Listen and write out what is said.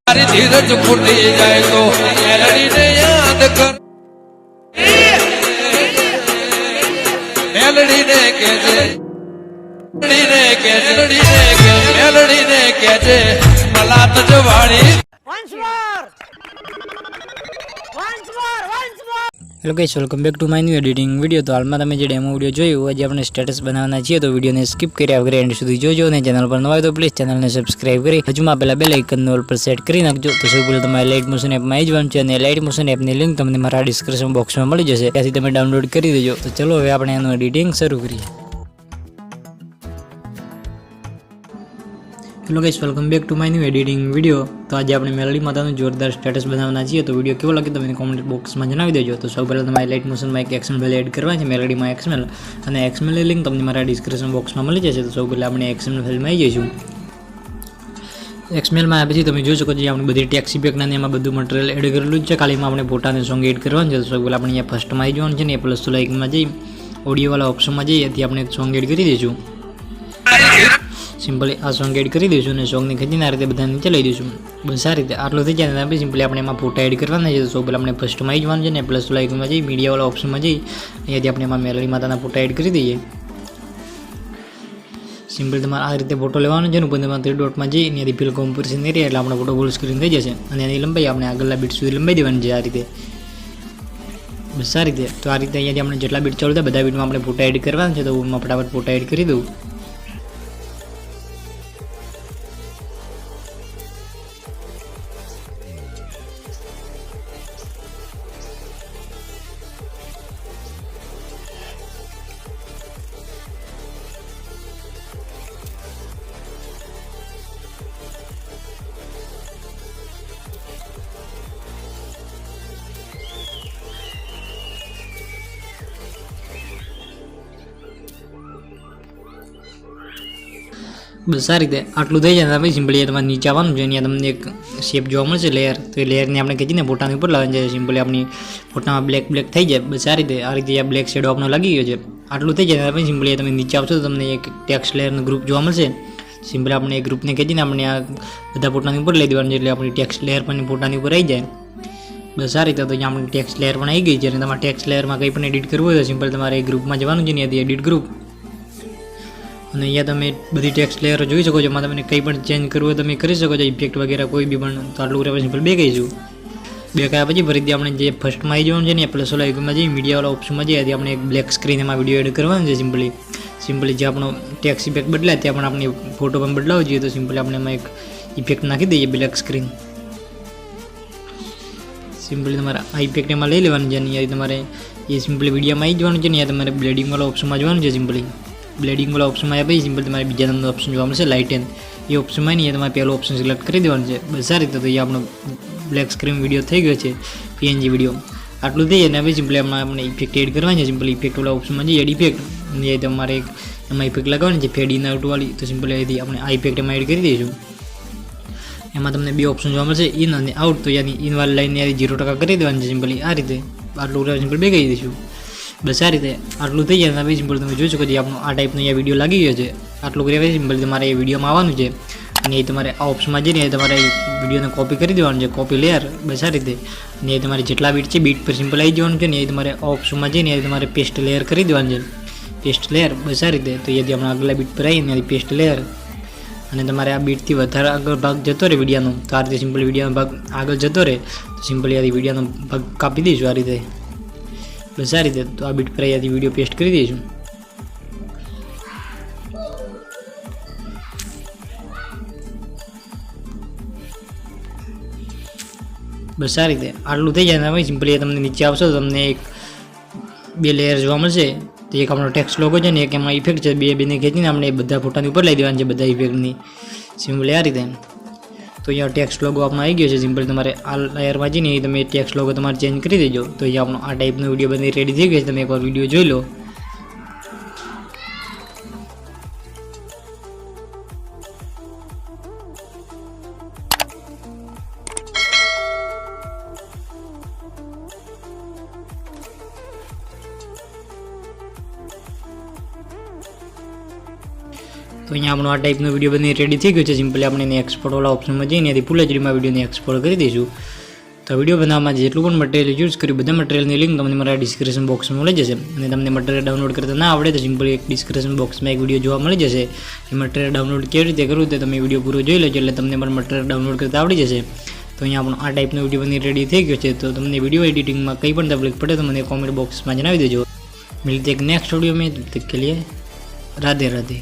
તારી ધીરજ ફૂટી જાય તો મેલડીને યાદ કર, મેલડીને કહેજે, મેલડીને કહેજે મલાત જવાળી. Hello guys, welcome back to my new editing video. તો હાલમાં તમે જે ડેમો વિડીયો જોયું, આજે આપણે સ્ટેટસ બનાવવાના છીએ, તો વિડીયોને સ્કીપ કર્યા વગર એન્ડ સુધી જોજો. અને ચેનલ પર નવા હોય તો પ્લીઝ ચેનલને સબસ્ક્રાઇબ કરી હજુમાં પહેલાં બેલ આઇકનને ઓલ પર સેટ કરી નાખજો. તો સૌ પહેલાં તમારે લાઇટ મોશન એપમાં આવી જવાનું છે, અને લાઇટ મોશન એપની લિંક તમને મારા ડિસ્ક્રિપ્શન બોક્સમાં મળી જશે, ત્યાંથી તમે ડાઉનલોડ કરી દેજો. તો ચલો હવે આપણે એનું એડિટિંગ શરૂ કરીએ. Hello guys, welcome back to my new editing video. તો આજે આપણે મેલડી માતાનું જોરદાર સ્ટેટસ બનાવવાના છીએ. તો વિડીયો કેવો લાગે તમે કોમેન્ટ બોક્સમાં જણાવી દેજો. તો સૌ પહેલાં તમારે લાઇટ મોશનમાં એક XML એડ કરવા છે, મેલડીમાં XML, અને XML લિંક તમને મારા ડિસ્ક્રિપ્શન બોક્સમાં મળી જશે. તો સૌ પહેલાં આપણે XML ફાઇલમાં આવી જઈશું. XMLમાં આવ્યા પછી તમે જોઈ શકો છો આપણે બધી ટેક્સ ઇફેક્ટના એમાં બધું મટીરિયલ એડ કરેલું જ છે. ખાલી આપણે ફોટાને સોંગ એડ કરવાનું છે. તો સૌ પહેલાં આપણે અહીંયા ફર્સ્ટમાં આવી જવાનું છે ને, પ્લસ તો લાઇકમાં જઈ ઓડિયોવાળા ઓપ્શનમાં જઈ ત્યાંથી આપણે એક સોંગ એડ કરી દઈશું. સિમ્પલી આ સોંગ એડ કરી દઈશું અને સોંગની ખેંચીને આ રીતે બધા નીચે લઈ દઈશું. બસ આ રીતે આટલું થઈ જાય ને સિમ્પલી આપણે એમાં ફોટા એડ કરવાના છે. તો સૌ પહેલાં આપણે ફર્સ્ટમાં આવી જવાનું છે ને, પ્લસ લાઇકમાં જઈ મીડિયાવાળા ઓપ્શનમાં જઈ અહીંયાથી આપણે એમાં મેલડી માતાના ફોટા એડ કરી દઈએ. સિમ્પલ તમારે આ રીતે ફોટો લેવાનો છે ને, ઉપર તમારે 3 ડોટમાં જઈ અહીંયાથી ફિલ કોમ્પોઝિશન એરિયા એટલે આપણો ફોટો ફૂલ સ્ક્રીન થઈ જશે. અને એની લંબાઈ આપણે આગળના બીટ સુધી લંબાઈ દેવાની છે આ રીતે. બસ આ રીતે. તો આ રીતે અહીંયાથી આપણે જેટલા બીટ ચાલુ થાય બધા બીટમાં આપણે ફોટા એડ કરવાના છે. તો હું ફટાફટ ફોટા એડ કરી દઉં. બસ આ રીતે આટલું થઈ જાય પછી સિમ્પલી તમારે નીચે આવવાનું છે. અહીંયા તમને એક શેપ જોવા મળશે લેયર. તો એ લેયરને આપણે ખેંચીને ફોટાની ઉપર લાવવાની છે. સિમ્પલી આપણી ફોટામાં બ્લેક થઈ જાય. બસ આ રીતે આ બ્લેક શેડો આપણને લાગી ગયો છે. આટલું થઈ જાય પછી સિમ્પલી તમે નીચે આવશો તો તમને એક ટેક્સ્ટ લેયરનું ગ્રુપ જોવા મળશે. સિમ્પલી આપણે એ ગ્રુપને ખેંચીને આપણે આ બધા ફોટાની ઉપર લઈ દેવાનું છે, એટલે આપણી ટેક્સ્ટ લેયર પણ ફોટાની ઉપર આવી જાય. બસ આ રીતે. તો અહીંયા આપણી ટેક્સ્ટ લેયર પણ આવી ગઈ છે. અને તમારે ટેક્સ્ટ લેયરમાં કંઈ પણ એડિટ કરવું હોય તો સિમ્પલ તમારે એ ગ્રુપમાં જવાનું છે ને, ત્યાંથી એડિટ ગ્રુપ, અને અહીંયા તમે બધી ટેક્સ્ટ લેયર જોઈ શકો છો. એમાં તમને કંઈ પણ ચેન્જ કરવું હોય તમે કરી શકો છો, ઇફેક્ટ વગેરે કોઈ બી પણ. તો આટલું કરવા સિમ્પલ બે કહીશું. બે કયા પછી ફરીથી આપણે જે ફર્સ્ટમાં આવી જવાનું છે ને, પ્લસ લાઇકમાં જઈ મીડિયાવાળા ઓપ્શનમાં જઈએ ત્યાંથી આપણે એક બ્લેક સ્ક્રીન એમાં વિડીયો એડ કરવાનો છે. સિમ્પલી જે આપણો ટેક્સ ઇફેક્ટ બદલાય ત્યાં પણ આપણે ફોટો પણ બદલાવો જોઈએ. તો સિમ્પલી આપણે એમાં એક ઇફેક્ટ નાખી દઈએ બ્લેક સ્ક્રીન. સિમ્પલી તમારે આ ઇફેક્ટ એમાં લઈ લેવાનું છે. અને તમારે એ સિમ્પલી વિડીયોમાં આવી જવાનું છે ને, તમારે બ્લેડિંગવાળા ઓપ્શનમાં જવાનું છે. સિમ્પલી બ્લેડિંગવાળા ઓપ્શનમાં આવ્યા પછી સિમ્પલ તમારે બીજા નંબરનો ઓપ્શન જોવા મળશે લાઇટ એન્ડ. એ ઓપ્શનમાં નહીં, તમારે પહેલો ઓપ્શન સિલેક્ટ કરી દેવાનું છે. બસ આ રીતે. તો એ આપણો બ્લેક સ્ક્રીન વિડીયો થઈ ગયો છે, PNG વિડીયો. આટલું થઈ જાય ને હવે સિમ્પલી આપણે ઇફેક્ટ એડ કરવાની છે. સિમ્પલી ઇફેક્ટવાળા ઓપ્શનમાં જઈએ એડ ઇફેક્ટ, એ તમારે એક એમાં ઇફેક્ટ લગાવવાની છે ફેડ ઇન આઉટવાળી. તો સિમ્પલી અહીંથી આપણે આ ઇફેક્ટ એમાં એડ કરી દઈશું. એમાં તમને બે ઓપ્શન જોવા મળશે, ઇન અને આઉટ. તો યાની ઇનવાળી લાઈન 0% કરી દેવાની છે. સિમ્પલી આ રીતે આટલું સિમ્પલ બે કહી દઈશું. બસ આ રીતે આટલું થઈ જાય હવે સિમ્પલ તમે જોઈ શકો છો આપણો આ ટાઈપનો અહીંયા વિડીયો લાગી ગયો છે. આટલું કર્યા સિમ્પલ તમારે એ વિડીયોમાં આવવાનું છે, અને એ તમારે આ ઓપ્શનમાં જઈને તમારે વિડીયોને કોપી કરી દેવાનું છે, કોપી લેયર. બસ આ રીતે. અને એ તમારે જેટલા બીટ છે બીટ પર સિમ્પલ આવી જવાનું છે ને, એ તમારે આ ઓપ્શનમાં જઈને એ તમારે પેસ્ટ લેયર કરી દેવાનું છે, પેસ્ટ લેયર. બસ આ રીતે. તો એથી આપણે આગલા બીટ પર આવીને પેસ્ટ લેયર, અને તમારે આ બીટથી વધારે આગળ ભાગ જતો રહે વિડીયોનો. તો આ રીતે સિમ્પલ વિડીયોનો ભાગ આગળ જતો રહે તો સિમ્પલી આથી વિડીયોનો ભાગ કાપી દઈશું આ રીતે. બસ આ રીતે. તો આ બીટ પર અહીંયાથી વિડીયો પેસ્ટ કરી દઈશું. બસ આ રીતે આટલું થઈ જાય ને સિમ્પલી તમને નીચે આવશો તો તમને એક બે લેયર જોવા મળશે. તો એક આપણો ટેક્સ્ટ લોગો છે ને, એક એમાં ઇફેક્ટ છે. બેને ખેંચીને આપણે બધા ફોટાની ઉપર લઈ દેવાની છે, બધા ઇફેક્ટની. સિમ્પલી આ રીતે. તો અહીંયા ટેક્સ્ટ લોગો આપણો આવી ગયો છે. સિમ્પલ તમારે આ લેયરમાં જઈને તમે ટેક્સ્ટ લોગો તમારે ચેન્જ કરી દેજો. તો અહીંયા આપણો આ ટાઈપનો વિડીયો બની રેડી થઈ ગયો છે. તમે એકવાર વિડીયો જોઈ લો. તો અહીંયા આપણો આ ટાઈપનો વિડીયો બની રેડી થઈ ગયો છે. સિમ્પલી આપણે એને એક્સપોર્ટવાળા ઓપ્શનમાં જઈને ત્યાંથી ફૂલ એચડીમાં વિડીયોને એક્સપોર્ટ કરી દઈશું. તો વિડીયો બનાવવામાં જેટલું પણ મટીરિયલ યુઝ કર્યું બધા મટીરિયલની લિંક તમને મારા ડિસ્ક્રિપ્શન બોક્સમાં મળી જશે. અને તમને મટીરિયલ ડાઉનલોડ કરતા ના આવડે તો સિમ્પલી એક ડિસ્ક્રિપ્શન બોક્સમાં એક વિડીયો જોવા મળી જશે. એ મટીરિયલ ડાઉનલોડ કેવી રીતે કરવું તે તમે વિડીયો પૂરો જોઈ લેજો એટલે તમને પણ મટીરિયલ ડાઉનલોડ કરતા આવડી જશે. તો અહીંયા આપણો આ ટાઈપનો વિડીયો બની રેડી થઈ ગયો છે. તો તમને વિડીયો એડિટિંગમાં કંઈ પણ તકલીફ પડે તો મને કોમેન્ટ બોક્સમાં જણાવી દેજો. મિલતે એક નેક્સ્ટ વિડીયો મેં તબ તક કે લીએ રાધે રાધે.